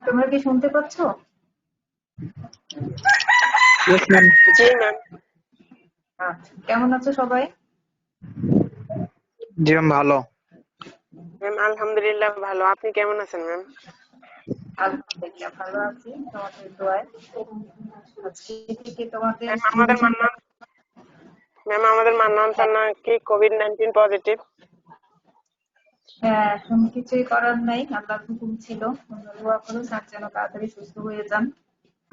তোমরা কি শুনতে পাচ্ছ? Yes, ma'am. জি ম্যাম। আচ্ছা, কেমন আছো সবাই? জি ম্যাম, ভালো। ম্যাম আলহামদুলিল্লাহ ভালো। আপনি কেমন আছেন ম্যাম? আলহামদুলিল্লাহ ভালো আছি তোমাদের দোয়ায়। আজকে থেকে তোমাদের আমাদের মান্নান স্যার নাকি কোভিড-19 পজিটিভ। হ্যাঁ, কোনো কিছুই করার নাই, আল্লাহর হুকুম ছিল। তোমরা দোয়া করো স্যার যেন তাড়াতাড়ি সুস্থ হয়ে যান।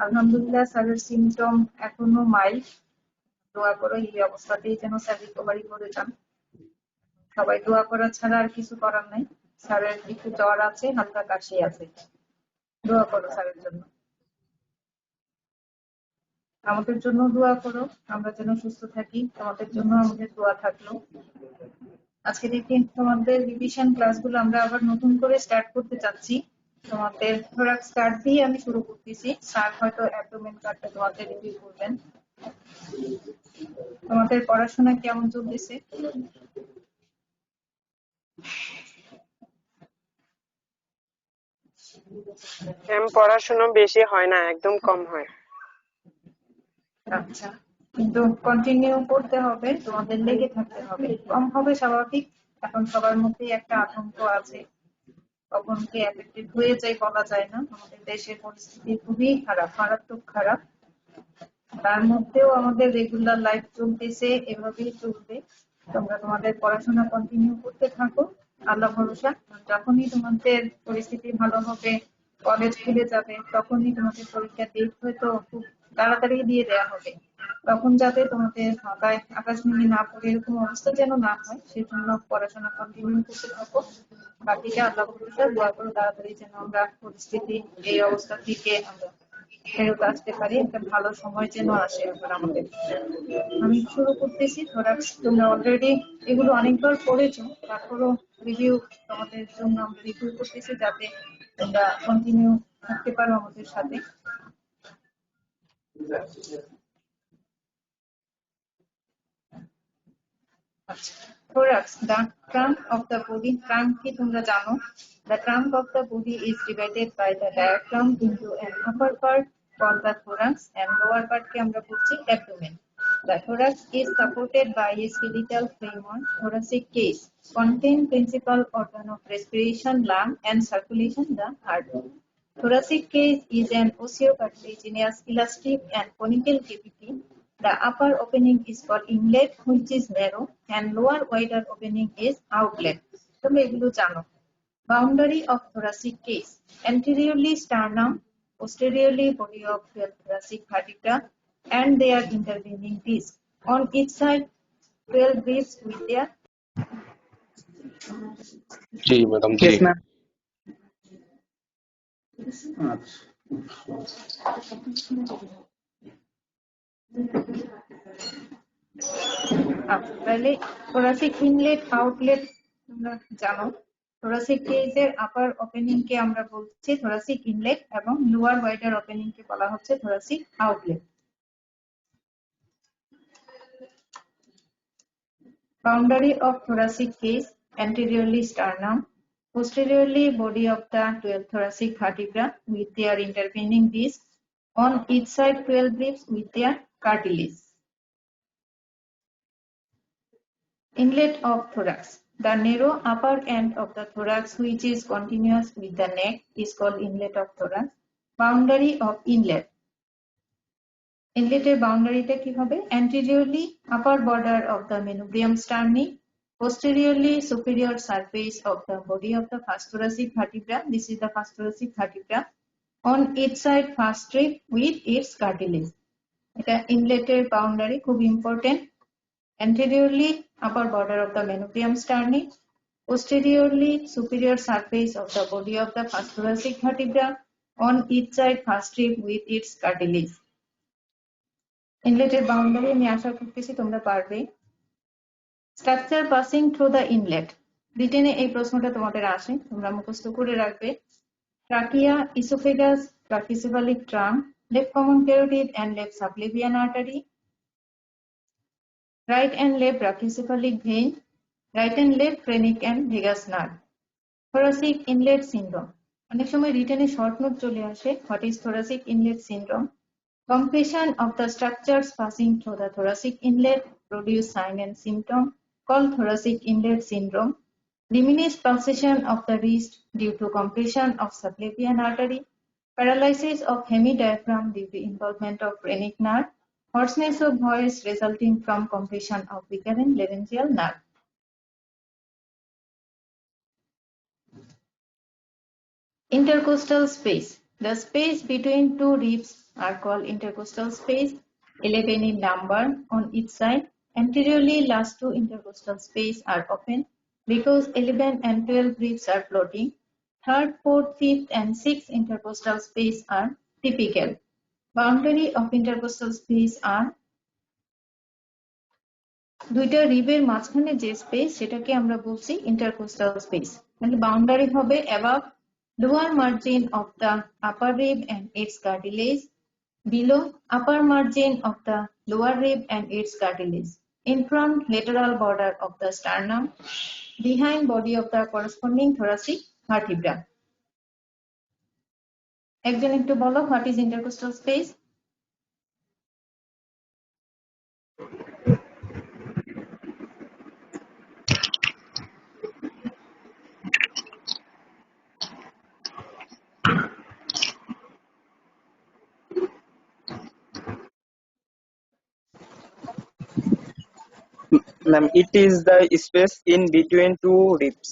আলহামদুলিল্লাহ স্যারের সিমটম এখনো মাইল্ড। দোয়া করো এই অবস্থাতেই যেন স্যার রিকভারি করে যান। সবাই দোয়া করা ছাড়া আর কিছু করার নাই। স্যারের একটু জ্বর আছে, হালকা কাশি আছে, দোয়া করো স্যারের জন্য। আমাদের জন্য দোয়া করো, আমরা যেন সুস্থ থাকি, তোমাদের জন্য আমাদের দোয়া থাকলো। আজকে থেকে তোমাদের রিভিশন ক্লাসগুলো আমরা আবার নতুন করে স্টার্ট করতে চাচ্ছি। তোমাদের থোরাক্স কার্ড দিয়ে আমি শুরু করতেছি। স্যার হয়তো অ্যাবডোমেন কার্ডটা তোমাদের রিভিউ করবেন। তোমাদের পড়াশোনা কেমন চলতেছে? ম্যাম পড়াশোনা বেশি হয় না, একদম কম হয়। আচ্ছা, কিন্তু কন্টিনিউ করতে হবে, তোমাদের লেগে থাকতে হবে। কম হবে স্বাভাবিক, এখন সবার মধ্যেই একটা আতঙ্ক আছে, কখন কে এফেক্টেড হয়ে যায় বলা যায় না। আমাদের দেশের পরিস্থিতি খুবই খারাপ, মারাত্মক খারাপ। তার মধ্যেও আমাদের রেগুলার লাইফ চলতেছে, এভাবেই চলবে। তোমরা তোমাদের পড়াশোনা কন্টিনিউ করতে থাকো, আল্লাহ ভরসা। যখনই তোমাদের পরিস্থিতি ভালো হবে, কলেজ খুলে যাবে, তখনই তোমাদের পরীক্ষার ডেট হয়তো খুব তাড়াতাড়ি দিয়ে দেওয়া হবে। তখন যাতে তোমাদের মাথায় আকাশ ভেঙে না পড়ে এরকম অবস্থা যেন না হয়, সেজন্য পড়াশোনা কন্টিনিউ করতে থাকো। বাকিটা আল্লাহ ভরসা, দোয়া করো তাড়াতাড়ি যেন আমরা পরিস্থিতি এই অবস্থা থেকে আমরা ফেরত আসতে পারি, একটা ভালো সময় যেন আসে এখন আমাদের। আমি শুরু করতেছি থোরাক্স। তোমরা অলরেডি এগুলো অনেকবার পড়েছো, তারপরও রিভিউ তোমাদের জন্য আমরা রিভিউ করতেছি যাতে তোমরা কন্টিনিউ থাকতে পারো আমাদের সাথে। Thorax, the trunk of the body. Trunk কি তোমরা জানো? The trunk of the body is divided by the diaphragm into an upper part called the thorax and lower part কে আমরা বলছি abdomen. The thorax is supported by a skeletal framework. Thoracic case contain principal organ of respiration, lung and circulation, the heart. Thoracic case is an osteocartilaginous, elastic and conical cavity. The upper opening is called inlet, which is narrow, and lower wider opening is outlet. তোমরা এগুলো জানো। Boundary of thoracic case: anteriorly sternum, posteriorly body of the thoracic vertebra and their intervening disc. On each side, 12 ribs with their जी madam जी। Yes, ma'am. তাহলে thoracic inlet outlet তোমরা জানো। thoracic case এর আপার opening কে আমরা বলছি thoracic inlet এবং lower wider opening কে বলা হচ্ছে thoracic outlet। Boundary of thoracic case: anteriorly sternum, posteriorly body of the 12 thoracic vertebra with their intervening disc. On each side 12 ribs with their cartilage. Inlet of thorax: the narrow upper end of the thorax which is continuous with the neck is called inlet of thorax. Boundary of inlet: ইনলেটের বাউন্ডারিটা কি হবে? anteriorly upper border of the manubrium sterni, posteriorly superior surface of the body of the first thoracic vertebra. This is the first thoracic vertebra. On each side first rib with its cartilage. এটা ইনলেটের boundary, খুব important. anteriorly upper border of the manubrium sterni, posteriorly superior surface of the body of the first thoracic vertebra. On each side first rib with its cartilage. ইনলেটের boundary আমি আশা করতেছি তোমরা পারবে। Structure passing through the inlet, রিটেনে এই প্রশ্নটা তোমাদের আসে, তোমরা মুখস্থ করে রাখবে। Trachea, oesophagus, brachiocephalic trunk, left common carotid and left subclavian artery, right and left brachiocephalic vein, right and left phrenic and vagus nerve. thoracic inlet syndrome: অনেক সময় রিটেনে শর্ট নোট চলে আসে। What is thoracic inlet syndrome? Compression of the structures passing through the thoracic inlet produce sign and symptom called thoracic inlet syndrome. Diminished pulsation of the wrist due to compression of subclavian artery, paralysis of hemidiaphragm due to involvement of phrenic nerve, hoarseness of voice resulting from compression of recurrent laryngeal nerve. Intercostal space. The space between two ribs are called intercostal space, 11 in number on each side. Anteriorly, last two intercostal space are open because 11 and 12 ribs are floating. Third, fourth, fifth, and sixth intercostal space are typical. Boundary of intercostal space are দুইটা রিবের মাঝখানে যে space সেটাকে আমরা বলছি intercostal space. মানে boundary হবে above lower margin of the upper rib and its cartilage, below upper margin of the lower rib and its cartilage, in front lateral border of the sternum, behind body of the corresponding thoracic vertebra. একজন একটু বলো what is intercostal space? Ma'am, it is the space in between two ribs.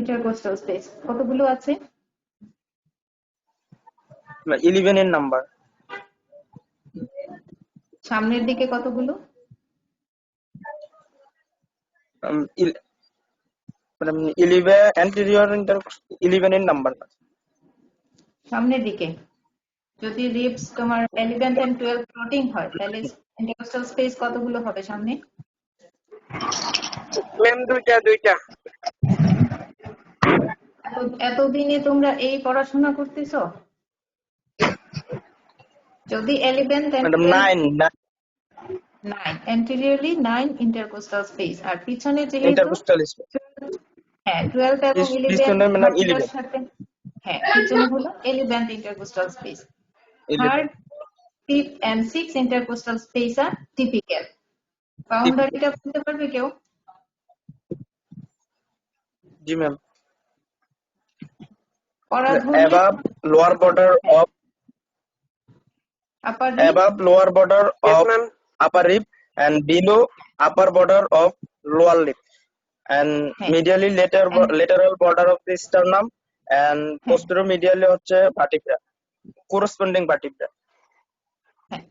Intercostal space কতগুলো আছে? 11 in number. সামনের দিকে কতগুলো? Madam, 11 anterior 11 in number. সামনের দিকে যদি রিবস তোমার 11 and 12 ফ্লোটিং হয় তাহলে ইন্টারকোস্টাল স্পেস কতগুলো হবে সামনে? ম্যাম দুইটা। এতদিনে তোমরা এই পড়াশোনা করতেছো? যদি 11 and Madam, 9 anteriorly 9 intercostal space আর পিছনে যেহেতু intercostal space. হ্যাঁ 12 এবং 11 পিছনে madam 11. সাথে হ্যাঁ পিছনে হলো 11th intercostal space. 11. Third, fifth and sixth intercostal space are typical. বাউন্ডারিটা বলতে পারবে কেউ? জি ma'am. পরাধুনি Above lower border of upper rib, above lower border Yes, of ma'am. upper rib and below upper border of lower lip and হ্যাঁ। medially lateral border of the sternum and posterior medially হচ্ছে vertebra, corresponding vertebra. হ্যাঁ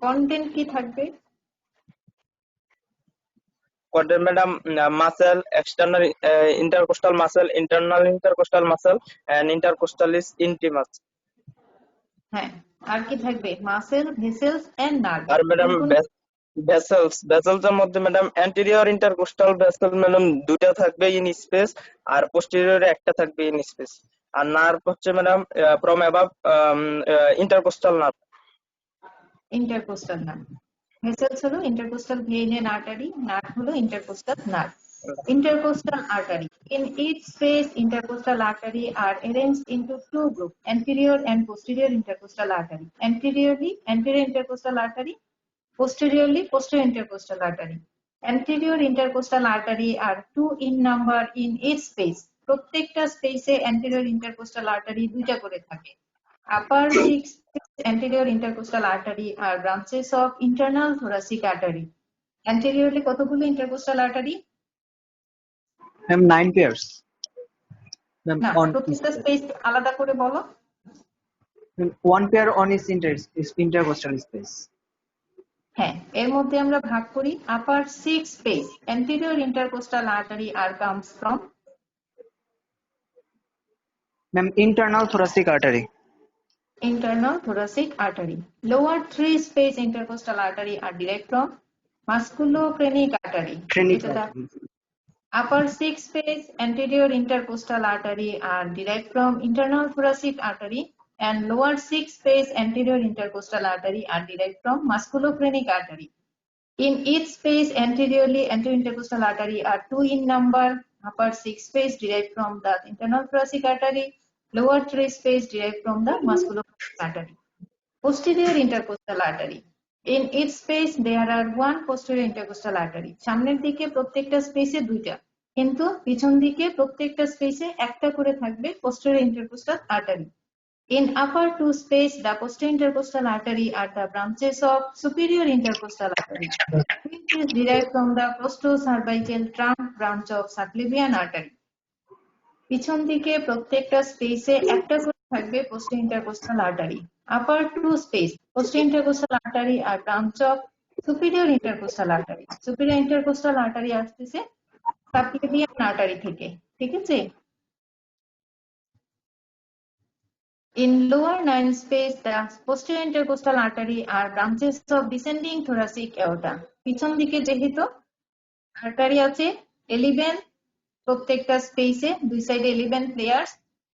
content কি থাকবে? Quadrant madam, muscle, external intercostal muscle, internal intercostal muscle and intercostalis intimus. হ্যাঁ আর কি থাকবে? Muscle, vessels and nerve. আর ম্যাডাম ভেসেলস এর মধ্যে madam anterior intercostal vessel madam দুটো থাকবে ইন স্পেস আর posterior একটা থাকবে ইন স্পেস আর নার্ভ হচ্ছে madam from above intercostal nerve. Intercostal nerve. Vessels হলো intercostal vein and artery, nerve হলো intercostal nerve. Intercostal artery. In each space, intercostal artery are arranged into two groups, anterior and posterior intercostal artery. Anteriorly, anterior intercostal artery. Posteriorly, posterior intercostal artery. Anterior intercostal artery are two in number in each space. প্রত্যেকটা স্পেসে anterior intercostal artery দুইটা করে থাকে। Upper six anterior intercostal artery are branches of internal thoracic artery. Anteriorly কতগুলো intercostal artery? Ma'am, 9 pairs. Ma'am, না on প্রত্যেকটা space আলাদা করে বলো। one pair on is intercostal space. হ্যাঁ এর মধ্যে আমরা ভাগ করি upper six space anterior intercostal artery are comes from Ma'am, internal thoracic artery. internal thoracic artery. Lower three space intercostal artery are derived from musculophrenic artery. Phrenic এটা artery. upper six space anterior intercostal artery are derived from internal thoracic artery and lower six space anterior intercostal artery are derived from musculophrenic artery. In each space anteriorly anterior intercostal artery are two in number Upper six space derived from the internal thoracic artery. Lower three space derived from the musculoskeletal artery. Posterior intercostal artery. In each space there are one posterior intercostal artery. সামনের দিকে প্রত্যেকটা স্পেসে দুইটা, কিন্তু পিছন দিকে প্রত্যেকটা স্পেসে একটা করে থাকবে posterior intercostal artery. In upper two space, the posterior intercostal artery are the branches of superior intercostal artery, which is derived from the costocervical trunk branch of subclavian artery. পিছন দিকে প্রত্যেকটা স্পেসে একটা করে থাকবে posterior intercostal artery. Upper two space, posterior intercostal artery are branch of superior intercostal artery. Superior intercostal artery আসতেছে subclavian artery থেকে, ঠিক আছে? In lower nine space, the posterior intercostal artery are branches of descending thoracic aorta. পিছন দিকে যেহেতু artery আছে 11, প্রত্যেকটা স্পেসে দুই সাইডে 11 প্লেয়ার্স।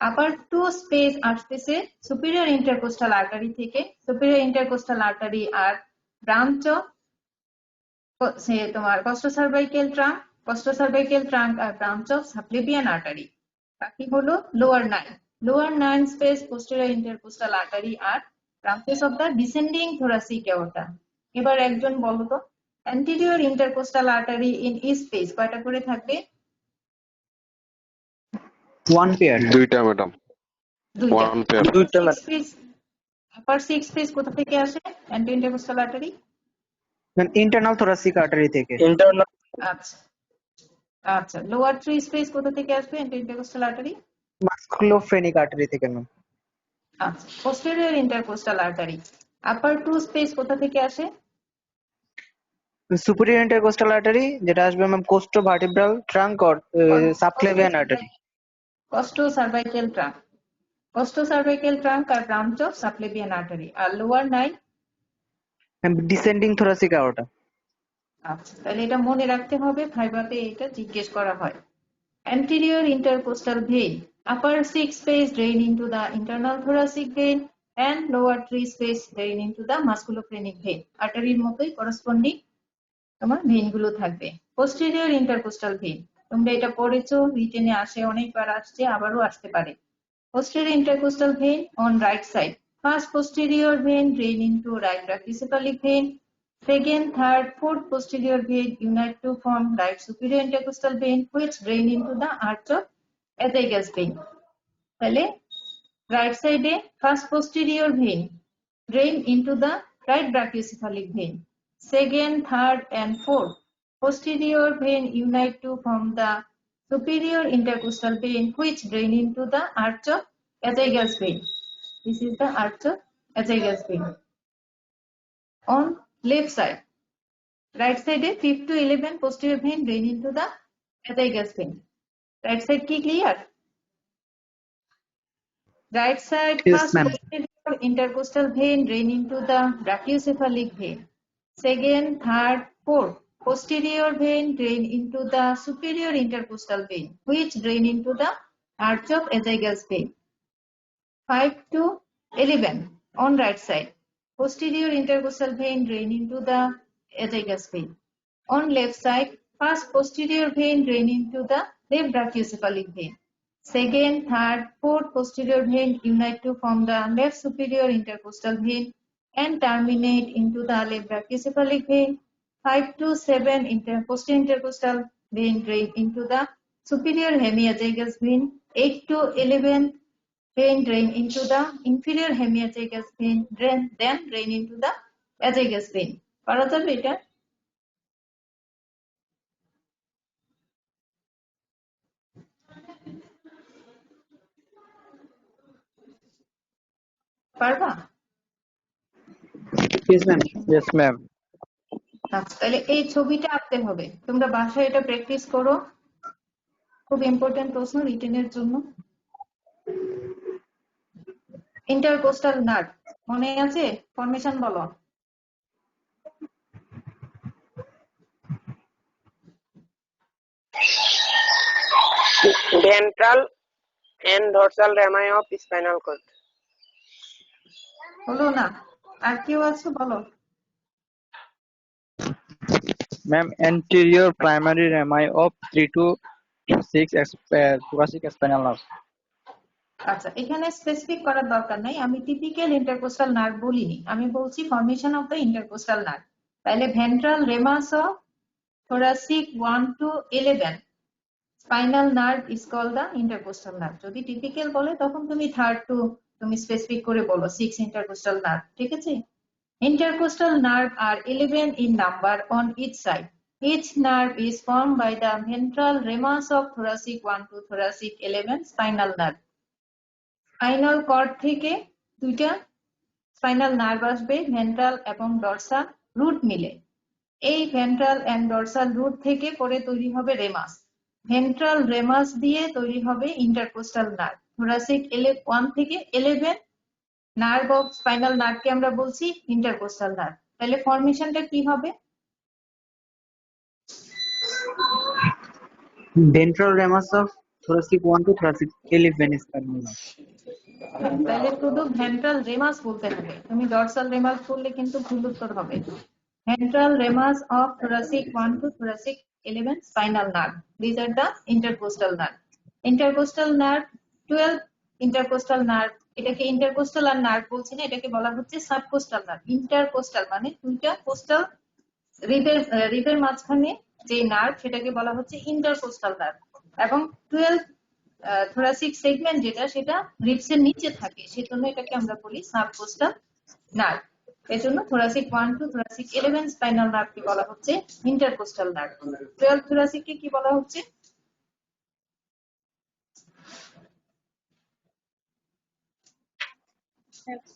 আপার টু স্পেস আসতেছে সুপিরিয়র ইন্টারকোস্টাল আর্টারি থেকে। সুপিরিয়র ইন্টারকোস্টাল আর্টারি আর ব্রাঞ্চ তোমার কস্টোসার্ভাইকেল ট্রাঙ্ক আর ব্রাঞ্চ অফ সাবক্লেভিয়ান আর্টারি। বাকি হলো lower nine. Lower nine space posterior intercostal artery are branches of the descending thoracic aorta. এবার একজন বলো তো anterior intercostal artery in each space কয়টা করে থাকবে? 1 pair. দুইটা ম্যাডাম, দুইটা। 1 পেয়ার। দুইটা upper six space কোথা থেকে আসে anterior intercostal artery? Ma'am, internal thoracic artery থেকে। ইন্টারনাল আচ্ছা আচ্ছা, lower three space কোথা থেকে আসবে anterior intercostal artery? Musculophrenic artery থেকে ম্যাম। আচ্ছা, posterior intercostal artery upper two space কোথা থেকে আসে? Superior intercostal artery যেটা আসবে ma'am costovertebral trunk or subclavian artery। costocervical trunk. Costocervical trunk আর branch of subclavian artery। আর lower nine? Ma'am, descending thoracic aorta। আচ্ছা, তাহলে এটা মনে রাখতে হবে, ভাইভাতে এটা জিজ্ঞেস করা হয়। Anterior intercostal vein, upper six space drain into the internal thoracic vein and lower three space drain into the musculophrenic vein. আর্টারির মতোই করসপন্ডিং তোমার ভেইন গুলো থাকবে। Posterior intercostal vein, তোমরা এটা পড়েছো, রিটেনে আসে, অনেকবার আসছে, আবারও আসতে পারে। Posterior intercostal vein on right side. First posterior vein drain into right brachycephalic vein. Second, third, fourth posterior vein unite to form right superior intercostal vein, which drain into the arch of azygous vein. তাহলে right side A first posterior vein drain into the right brachiocephalic vein. Second, third, and fourth posterior vein unite to form the superior intercostal vein, which drain into the arch of azygous vein. This is the arch of azygous vein. On left side, right side A 5 to 11 posterior vein drain into the azygous vein. Right side কি clear? Right side, Yes, first ma'am. posterior intercostal vein drain into the brachiocephalic vein. Second, third, fourth posterior vein drain into the superior intercostal vein, which drain into the arch of azygous vein. 5 to 11 on right side, posterior intercostal vein drain into the azygous vein. On left side, first posterior vein drain into the left brachiocephalic vein. Second, third, fourth posterior vein unite to form the left superior intercostal vein and terminate into the left brachiocephalic vein. 5 to 7 posterior intercostal vein drain into the superior hemiazygous vein. 8 to 11 vein drain into the inferior hemiazygous vein, then drain into the azygous vein. পারা যাবে এটা? পারবা? Yes, ma'am. Yes ma'am. আচ্ছা, তাহলে এই ছবিটা আঁকতে হবে, তোমরা বাসায় এটা প্র্যাকটিস করো, খুব ইম্পর্টেন্ট প্রশ্ন রিটেনের জন্য। ইন্টারকোস্টাল নার্ভ মনে আছে? ফরমেশন বলো। ventral and dorsal rami of spinal cord. হলো না? আর কেউ আছে বলো। Ma'am, anterior primary rami of 3 to thoracic spinal nerve. আচ্ছা, এখানে স্পেসিফিক করার দরকার নাই, আমি টিপিক্যাল ইন্টারকোস্টাল নার্ভ বলিনি, আমি বলছি formation of the intercostal nerve. তাহলে ventral ramus of thoracic 1 to 11 spinal nerve is called the intercostal nerve. যদি টিপিক্যাল বলে তখন তুমি থার্ড টু তুমি স্পেসিফিক করে বলো 6 ইন্টারকোস্টাল নার্ভ, ঠিক আছে? Intercostal nerve are 11 in number on each side. Each nerve is formed by the ventral ramus of thoracic 1 to thoracic 11 spinal nerve. Spinal cord থেকে দুইটা স্পাইনাল নার্ভ আসবে ventral এবং dorsal root মিলে। এই ventral and dorsal root থেকে পরে তৈরি হবে রেমাস। ভেন্ট্রাল রেমাস দিয়ে তৈরি হবে ইন্টারকোস্টাল নার্ভ। thoracic 1 থেকে 11 নার্ভ অফ স্পাইনাল নার্ভকে আমরা বলছি ইন্টারকোস্টাল নার্ভ। তাহলে ফর্মেশনটা কি হবে? Ventral ramus of thoracic 1 to thoracic 11 spinal nerve. তাহলে শুধু ভেন্ট্রাল রেমাস বলতে হবে, তুমি ডরসাল রেমাস বললে কিন্তু ভুল উত্তর হবে। Ventral ramus of thoracic 1 to thoracic 11 spinal nerve, these are the intercostal nerve. Intercostal nerve 12 intercostal nerve, এটাকে ইন্টারকোস্টাল আর নার্ভ বলছি না, এটাকে বলা হচ্ছে সাবকোস্টাল নার্ভ। ইন্টারকোস্টাল মানে দুইটা কোস্টাল রিবের মাঝখানে যে নার্ভ সেটাকে বলা হচ্ছে ইন্টারকোস্টাল নার্ভ। এবং 12 thoracic সেগমেন্ট যেটা সেটা রিবস এর নিচে থাকে, সেজন্য এটাকে আমরা বলি সাবকোস্টাল নার্ভ। এজন্য thoracic 1 to thoracic 11 স্পাইনাল নার্ভকে বলা হচ্ছে ইন্টারকোস্টাল নার্ভ। 12 thoracic কে কি বলা হচ্ছে?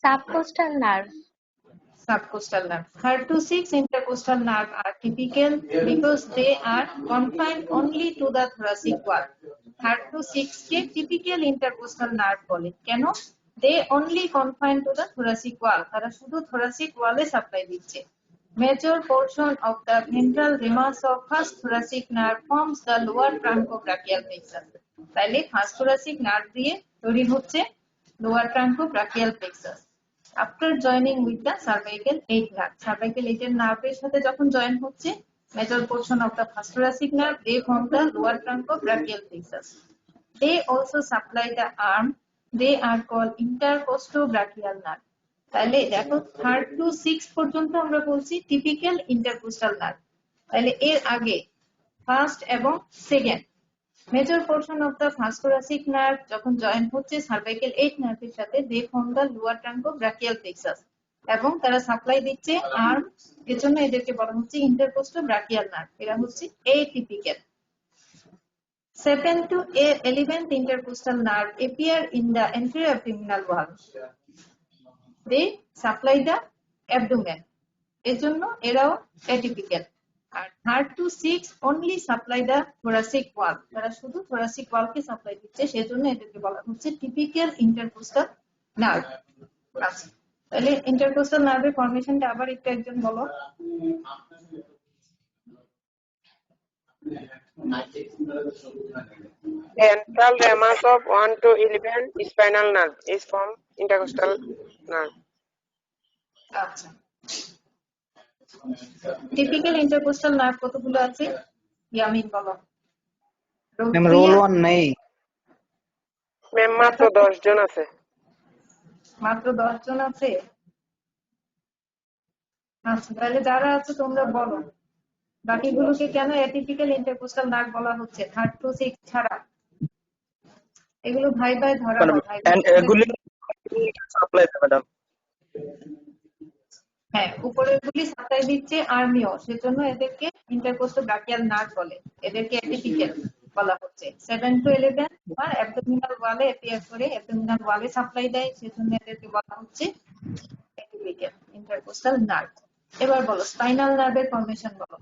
Subcostal nerve. Subcostal nerve. 3rd to 6 intercostal nerve are typical because they are confined only to the thoracic wall. 3rd to 6 K typical intercostal nerve বলে। কেন? They only confined to the thoracic wall. তারা শুধু thoracic wall এ supply দিচ্ছে। Major portion of the ventral ramus of first thoracic nerve forms the lower truncobrachial plexus. তাইলে first thoracic nerve দিয়ে তৈরি হচ্ছে lower truncobrachial plexus. After joining with the cervical 8 nerve, cervical 8 এর নার্ভের সাথে যখন join হচ্ছে major portion of the first thoracic nerve, they form the lower truncobrachial plexus. They also supply the arm, they are called intercostobrachial nerve. তাহলে দেখো 3rd to 6 পর্যন্ত আমরা বলছি টিপিক্যাল ইন্টারকোস্টাল নার্ভ। তাহলে এর আগে ফার্স্ট এবং second major portion of the first thoracic nerve যখন জয়েন হচ্ছে সার্ভাইকাল 8 নার্ভের সাথে, দে ফর্ম দ্য লোয়ার ট্রাঙ্কোব্রাকিয়াল প্লেক্সাস এবং তারা সাপ্লাই দিচ্ছে আর্ম, এজন্য এদেরকে বলা হচ্ছে ইন্টারকোস্টোব্রাকিয়াল নার্ভ। এরা হচ্ছে atypical. 7 to 11th intercostal nerve appear in the anterior abdominal wall. They supply the abdomen, এজন্য এরাও atypical। R 3rd to 6 only supply the thoracic wall, তারা শুধু thoracic wall কে সাপ্লাই দিচ্ছে, সেজন্য এদেরকে বলা হচ্ছে typical intercostal nerve। আচ্ছা, তাহলে intercostal nerve এর ফর্মেশনটা আবার একটু একজন বলো। Ventral ramus of 1 to 11 spinal nerve is from intercostal nerve. আচ্ছা, টিপিক্যাল ইন্টারকোস্টাল নার্ভ কতগুলো আছে? ইয়ামিন বলো। রোল 1 নেই, ম্যাম মাত্র 10 জন আছে। মাত্র 10 জন আছে? আচ্ছা, তাহলে যারা আছে তোমরা বলো বাকিগুলোকে কেন অ্যাটিপিক্যাল ইন্টারকোস্টাল নার্ভ বলা হচ্ছে 3rd to 6 ছাড়া? এগুলো ভাই ভাই ধরা মানে হয়, ভাই and এগুলি সাপ্লাই দেয় ম্যাডাম। হ্যাঁ, উপরের গুলি সাপ্লাই দিচ্ছে আর্মিও, সেজন্য এদেরকে ইন্টারকোস্টোব্রাকিয়াল নার্ভ বলে, এদেরকে অ্যাটিপিক্যাল বলা হচ্ছে। 7 to 11 আর অ্যাবডোমিনাল ওয়ালে অ্যাপিয়ার করে, অ্যাবডোমিনাল ওয়ালে সাপ্লাই দেয়, সেজন্য এদেরকে বলা হচ্ছে অ্যাটিপিক্যাল ইন্টারকোস্টাল নার্ভ। এবার বলো স্পাইনাল নার্ভের ফর্মেশন বলো।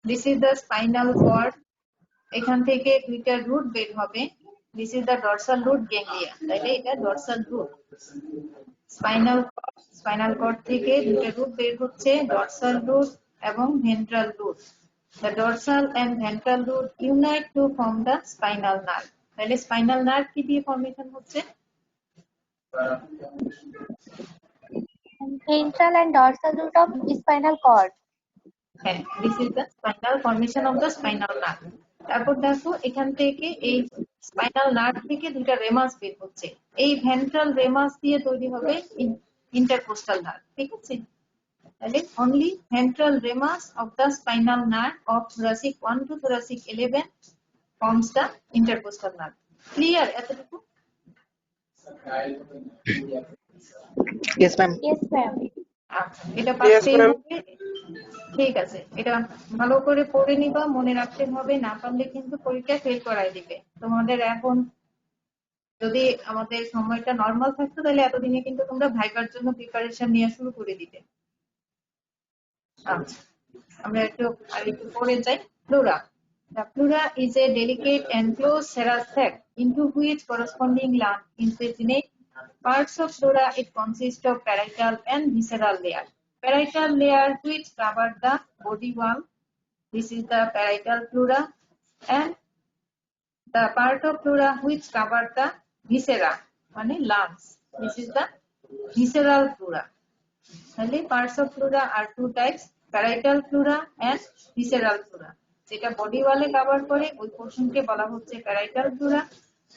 This is the spinal cord, এখান থেকে দুইটা রুট বের হবে। This is the dorsal root ganglia, তাইলে এটা ডরসাল রুট। স্পাইনাল কর্ড থেকে দুটো রুট বের হচ্ছে, ডরসাল রুট এবং ventral root. The dorsal and ventral root unite to form the spinal nerve. তাহলে স্পাইনাল নার্ভ কি দিয়ে ফর্মেশন হচ্ছে? Ventral and dorsal root of spinal cord. হ্যাঁ, this is the spinal formation of the spinal nerve. তারপর দেখো এখান থেকে এই স্পাইনাল নার্ভ থেকে দুইটা রেমাস বের হচ্ছে, এই ভেন্ট্রাল রেমাস দিয়ে তৈরি হবে ইন্টারকোস্টাল নার্ভ, ঠিক আছে? তাহলে only ventral ramus of the spinal nerve of thoracic 1 to thoracic 11 forms the intercostal nerve. Clear এতটুকু? Yes, ma'am. Yes, ma'am. আচ্ছা, এটা Yes, পারতেই ma'am. হবে। ঠিক আছে, এটা ভালো করে পড়ে নিবা, মনে রাখতে হবে, না পারলে কিন্তু পরীক্ষা ফেল করাই দিবে তোমাদের। এখন যদি আমাদের সময়টা নর্মাল থাকতো তাহলে এতদিনে কিন্তু তোমরা ভাইবার জন্য প্রিপারেশন নেওয়া শুরু করে দিতে। আচ্ছা, আমরা একটু পরে যাই। Pleura. The pleura is a delicate and closed serous sac into which corresponding lung inspeciate. Parts of pleura it consists of parietal and visceral layer. Parietal layer which cover the body wall. This is the parietal pleura, and the part of pleura which cover the viscera, মানে lungs. This is the visceral pleura. তাহলে parts of pleura are two types, parietal pleura and visceral pleura. যেটা body ওয়ালে cover করে ওই পোরশনকে বলা হচ্ছে parietal pleura,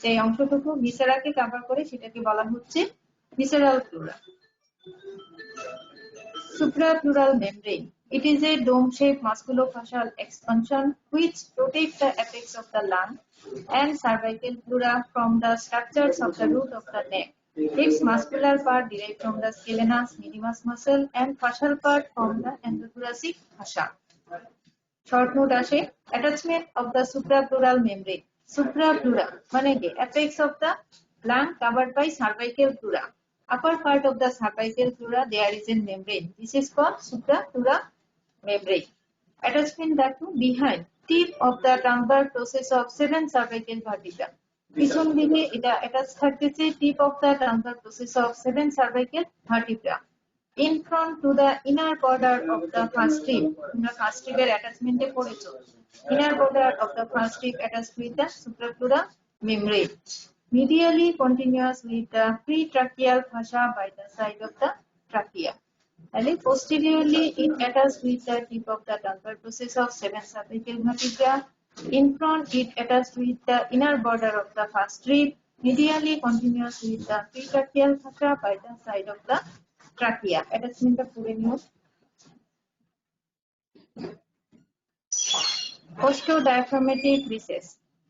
যে অংশটুকু ভিসেরাকে কভার করে সেটাকে বলা হচ্ছে visceral pleura. Suprapleural membrane. It is a dome-shaped musculofascial expansion which protects the apex of the lung and cervical pleura from the structures of the root of the neck. Its muscular part derived from the scalenus minimus muscle and fascial part from the endothoracic fascia. Short note আসে, attachment of the suprapleural membrane. Suprapleura মানে কি? Apex of the lung covered by cervical pleura. Upper part of the cervical pleura there is a membrane. This is called suprapleural membrane. Attachment দেখো behind tip of the transverse process of 7 cervical vertebra. পিছন দিকে এটা attach থাকতেছে tip of the transverse process of 7 cervical vertebra. In front to the inner border of the first rib. তোমরা first rib এর attachment এ পড়েছো। Inner border of the first rib attached with the suprapleural membrane. Medially continuous with the pretracheal fascia by the side of the trachea. And posteriorly it attached with the tip of the transverse process of 7 cervical vertebra. In front it attached with the inner border of the first rib. Medially continuous with the pretracheal fascia by the side of the trachea. Attachment of purine. Postdiaphragmatic recess.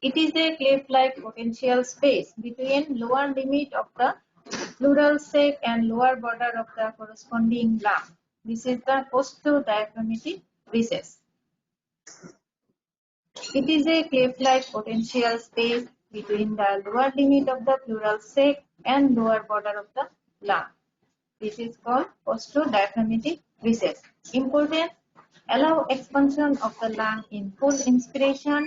It is a cleft-like potential space between lower limit of the pleural sac and lower border of the corresponding lung. This is the postdiaphragmatic recess. It is a cleft-like potential space between the lower limit of the pleural sac and lower border of the lung. This is called postdiaphragmatic recess. Important: allow expansion of the lung in full inspiration.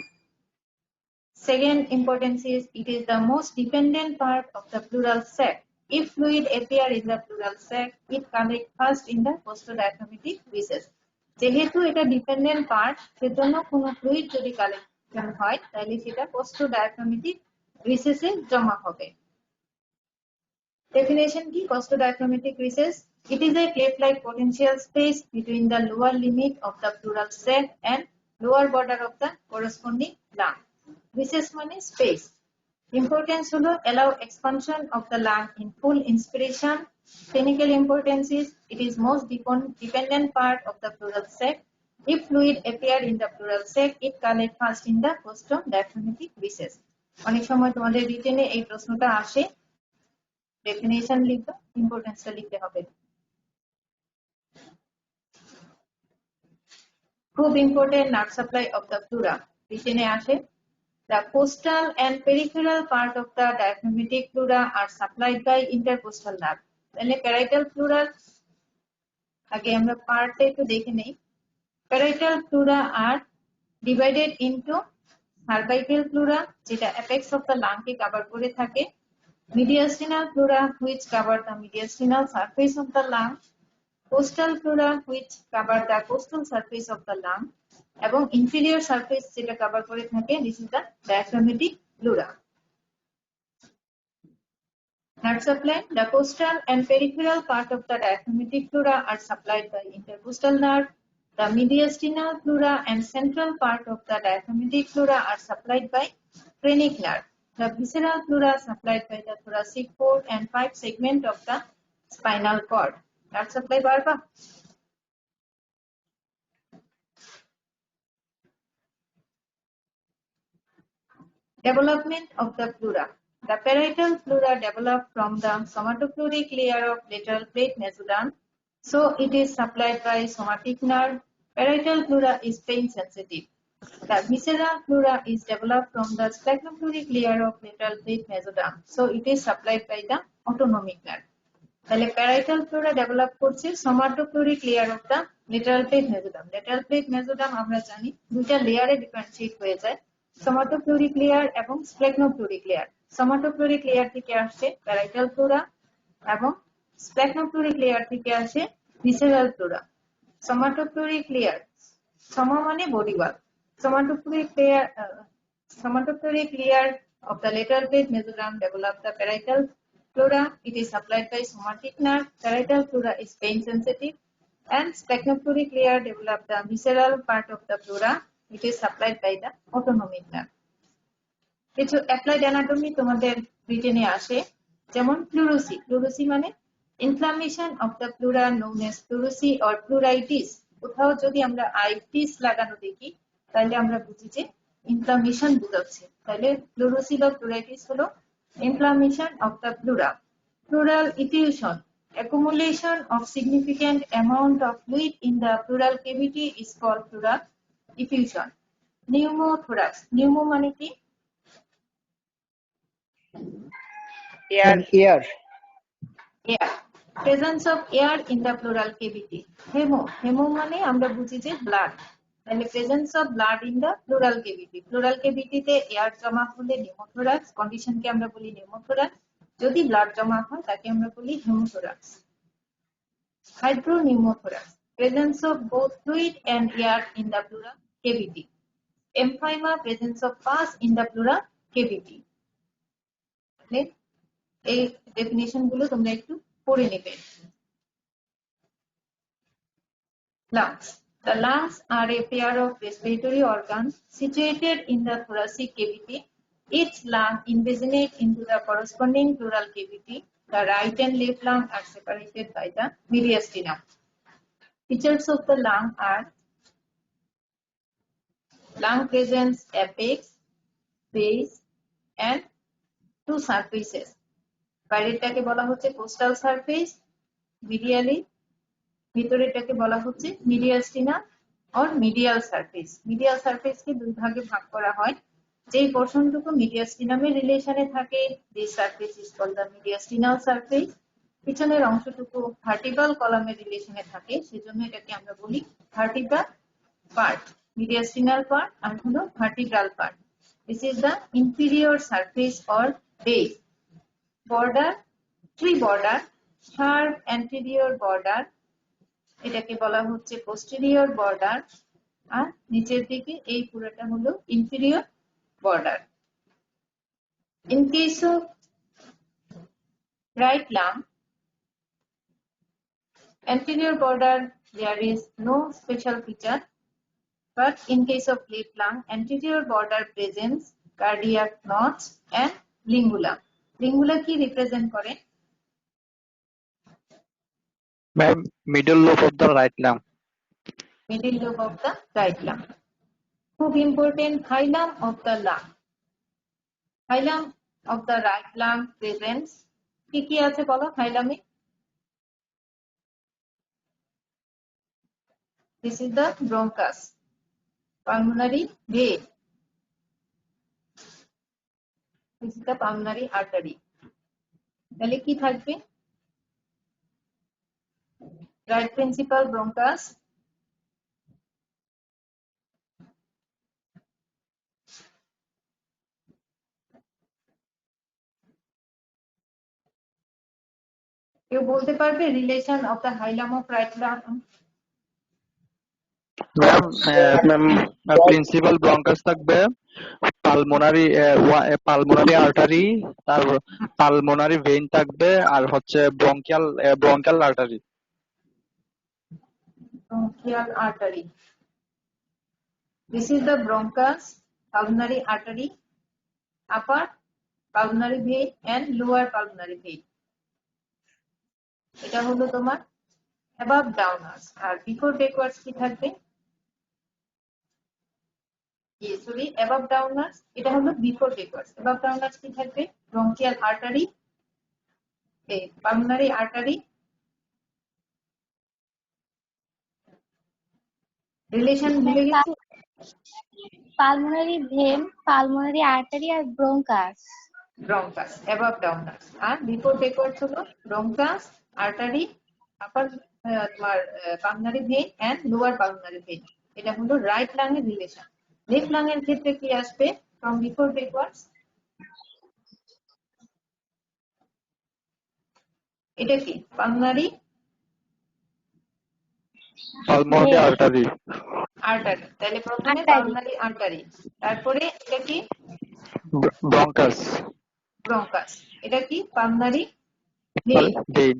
Second importance is it is the most dependent part of the pleural sac. If fluid appear in the pleural sac, it collects first in the postdiaphragmatic recess. যেহেতু এটা dependent part, সেজন্য কোনো fluid যদি collection হয় তাহলে সেটা postdiaphragmatic recess এ জমা হবে। Definition কি? Postdiaphragmatic recess. It is a cleft-like potential space between the lower limit of the pleural sac and lower border of the corresponding lung. Recess মানে space. Importance হলো allow expansion of the lung in full inspiration. Clinical importance is it is most dependent part of the pleural sac. If fluid appear in the pleural sac, it collects first in the postdiaphragmatic recess. অনেক সময় তোমাদের রিটেনে এই প্রশ্নটা আসে, definition লিখবে, ইম্পর্টেন্সটা লিখতে হবে। খুব important, nerve supply of the pleura রিটেনে আসে। The costal and peripheral part of the diaphragmatic pleura are supplied by intercostal nerve. তাহলে parietal pleura আগে আমরা পার্টটা একটু দেখে নেই। Parietal pleura are divided into cervical pleura যেটা apex of the lung K cover করে থাকে, mediastinal pleura which cover the mediastinal surface of the lung, costal pleura which cover the costal surface of the lung, এবং inferior surface যেটা cover করে থাকে, this is the diaphragmatic pleura. Nerve supply. The costal and peripheral part of the diaphragmatic pleura are supplied by intercostal nerve. The mediastinal pleura and central part of the diaphragmatic pleura are supplied by phrenic nerve. The visceral pleura supplied by the thoracic 4 and 5 segment of the spinal cord. Nerve supply পারবা? Development of the pleura. The parietal pleura developed from the somatopleuric layer of lateral plate mesoderm, so it is supplied by somatic nerve. Parietal pleura is pain sensitive. The visceral pleura is developed from the splachnopleuric layer of lateral plate mesoderm, so it is supplied by the autonomic nerve. তাহলে parietal pleura develop করছে somatopleuric layer of the lateral plate mesoderm. Lateral plate mesoderm আমরা জানি দুইটা লেয়ারে differentiate হয়ে যায়, সোমাটোফ্লোরিক layer এবং স্প্লেকনোফ্লোরিক layer. সোমাটোফ্লোরিক layer থেকে আসছে প্যারাইটাল ফ্লোরা এবং স্প্লেকনোফ্লোরিক লেয়ার থেকে আসে ভিসেরাল ফ্লোরা। সোমাটোফ্লোরিক লেয়ার, সোমা মানে body wall, somatopleuric layer of the lateral plate mesoderm develop the parietal pleura. It is supplied by somatic nerve. Parietal pleura is pain sensitive, and splachnopleuric layer develop the visceral part of the pleura. It is supplied by the autonomic nerve. কিছু applied anatomy তোমাদের রিটেনে আসে, যেমন pleurisy. Pleurisy মানে inflammation of the pleura known as pleurisy or pleuritis. কোথাও যদি আমরা itis লাগানো দেখি তাহলে আমরা বুঝি যে ইনফ্লামেশন বোঝাচ্ছে। তাহলে প্লুরোসি বা প্লুরাইটিস হলো inflammation of the pleura. Pleural effusion, accumulation of significant amount of fluid in the pleural cavity is called pleural effusion. Pneumothorax, pneumo মানে কি? Air. Air. Air. Presence of air in the pleural cavity. Hemo, hemo মানে আমরা বুঝি যে blood. তাহলে presence of blood in the pleural cavity. Pleural cavity তে air জমা হলে pneumothorax, কন্ডিশনকে আমরা বলি pneumothorax। যদি ব্লাড জমা হয় তাকে আমরা বলি haemothorax. Hydropneumothorax, presence of both fluid and air in the pleural cavity. Emphyema, presence of pus in the pleural cavity. এই ডেফিনিশন গুলো তোমরা একটু পড়ে নেবে। Lungs. The lungs are a pair of respiratory organs situated in the thoracic cavity. Each lung invaginates into the corresponding pleural cavity. The right and left lung are separated by the mediastinum. Features of the lung are lung presents apex, base, and two surfaces. বাইরেরটাকে বলা হচ্ছে coastal surface, medially ভিতরেরটাকে বলা হচ্ছে মিডিয়াস্টিনাম or medial surface. Medial সারফেসকে দুই ভাগে ভাগ করা হয়। যেই পোর্শনটুকু মিডিয়াস্টিনামের রিলেশনে থাকে, যে surface is called the mediastinal surface. পিছনের অংশটুকু ভার্টিব্রাল কলামের রিলেশনে থাকে, সেজন্য এটাকে আমরা বলি ভার্টিব্রাল পার্ট। মিডিয়াস্টিনাল পার্ট আর হলো vertebral part. This is the inferior surface or base. Border, tree border, sharp anterior border, এটাকে বলা হচ্ছে পোস্টেরিয়র বর্ডার, আর নিচের দিকে এই পুরোটা হলো inferior border. In case of right lung, anterior border there is no special feature, but in case of left lung, anterior border presents cardiac notch and lingula. Lingula কি represent করে? Ma'am, middle lobe of the right lung. Middle lobe of the right lung. খুব important, hilum of the lung. Hilum of the right lung presence কি কি আছে বলো হাইলামে? This is the bronchus, pulmonary vein, this is the pulmonary artery. তাহলে কি থাকবে? Right principal bronchus, কেউ বলতে পারবে relation of the hilum of right lung? Ma'am principal bronchus থাকবে, পালমোনারি পালমোনারি আর্টারি, তারপর পালমোনারি ভেইন থাকবে, আর হচ্ছে bronchial artery. bronchial artery. This is the bronchus, pulmonary artery, upper pulmonary vein and lower pulmonary vein. এটা হলো তোমার above downwards আর before backwards কি থাকবে? সরি above downwards এটা হলো before backwards. above downwards কি থাকবে? bronchial artery, pulmonary artery, relation ভুলে গেছি? পালমোনারি ভেন, পালমোনারি আর্টারি আর ব্রোঙ্কাস। ব্রঙ্কাস above downwards আর বিফোর ব্যাকওয়ার্ডস হলো ব্রঙ্কাস, আর্টারি, আপার তোমার pulmonary vein and lower pulmonary vein. এটা হলো রাইট লাং এর রিলেশন। লেফট লাং এর ক্ষেত্রে কি আসবে? ফ্রম বিফোর ব্যাকওয়ার্ডস এটা কি পালমোনারি আর্টারি। আর্টারি, তাহলে প্রথমে Artery. পালমোনারি আর্টারি, তারপরে এটা কি ব্রঙ্কাস। ব্রঙ্কাস, এটা কি পালমোনারি ভেইন। ভেইন।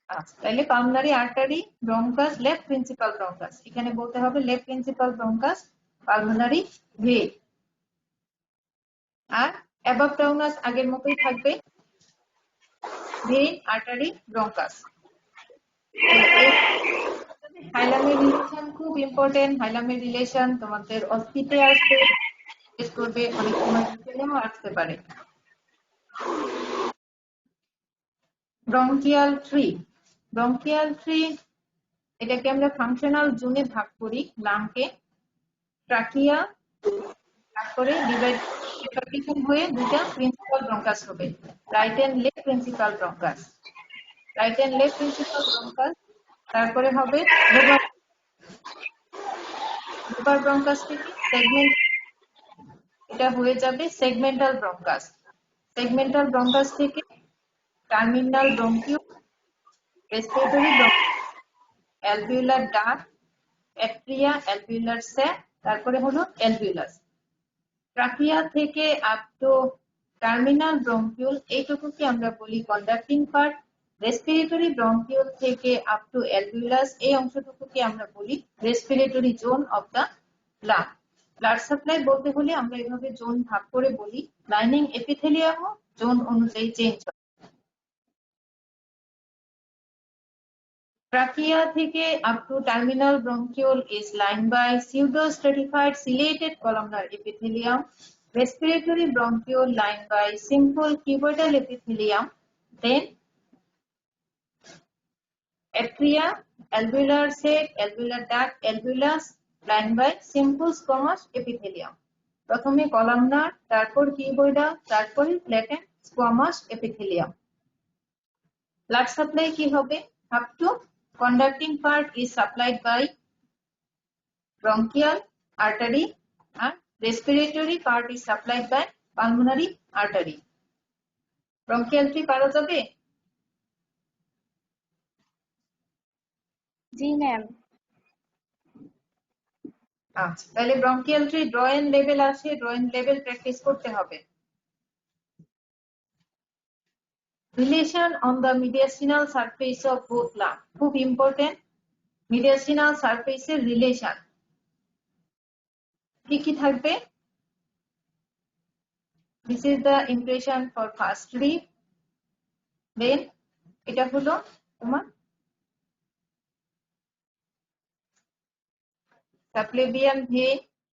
আচ্ছা, তাহলে pulmonary artery, bronchus, left principal bronchus. এখানে বলতে হবে left principal bronchus, pulmonary vein. আর অ্যাবাভ ডাউনাস আগের মতোই থাকবে, ভেইন, আর্টারি, ব্রঙ্কাস। হাইলামের রিলেশন খুব ইম্পর্টেন্ট। হাইলামের রিলেশন তোমাদের অস্থিতে আসবে, টেস্ট করবে, অনেক সময় ডিটেইলেও আসতে পারে। ব্রঙ্কিয়াল ট্রি, ব্রঙ্কিয়াল ট্রি এটাকে আমরা ফাংশনাল জোনে ভাগ করি। লাংকে ট্রাকিয়া, তারপরে ডিভাইডেশন হয়ে দুটা প্রিন্সিপাল ব্রঙ্কাস হবে, right and left principal bronchus. Right and left principal bronchus, তারপরে হবে লোবার ব্রঙ্কাস থেকে সেগমেন্ট, এটা হয়ে যাবে সেগমেন্টাল ব্রঙ্কাস। সেগমেন্টাল ব্রঙ্কাস থেকে terminal bronchiole, respiratory bronchus, alveolar duct, atria, alveolar sac, তারপরে হলো অ্যালভিউলাস। ট্রাকিয়া থেকে আপ টু টার্মিনাল ব্রঙ্কিউল এইটুকুকে আমরা বলি কন্ডাক্টিং পার্ট। রেসপিরেটরি ব্রঙ্কিউল থেকে আপ টু অ্যালভিউলাস এই অংশটুকুকে আমরা বলি respiratory zone of the lung. Blood supply বলতে হলে আমরা এভাবে জোন ভাগ করে বলি। লাইনিং এপিথেলিয়ামও জোন অনুযায়ী চেঞ্জ হয়। Trachea থেকে up to terminal bronchiole is lined by pseudostratified ciliated columnar epithelium. Respiratory bronchiole lined by simple cuboidal epithelium. Then atria, alveolar sac, alveolar duct, alveolus lined by simple squamous epithelium. প্রথমে columnar, তারপর cuboidal, তারপরে flattened squamous epithelium. Blood supply কি হবে? Up to conducting part is supplied by bronchial artery and respiratory part is supplied by pulmonary artery. Bronchial tree পারা যাবে? জি ma'am. আচ্ছা, তাহলে bronchial tree drawing level আছে, drawing level practice করতে হবে। Relation on the mediastinal surface of both lung, খুব important. mediastinal surface এর relation কি কি থাকবে? This is the impression for first rib. Then এটা হলো তোমার সাবক্লেভিয়ান ভেইন,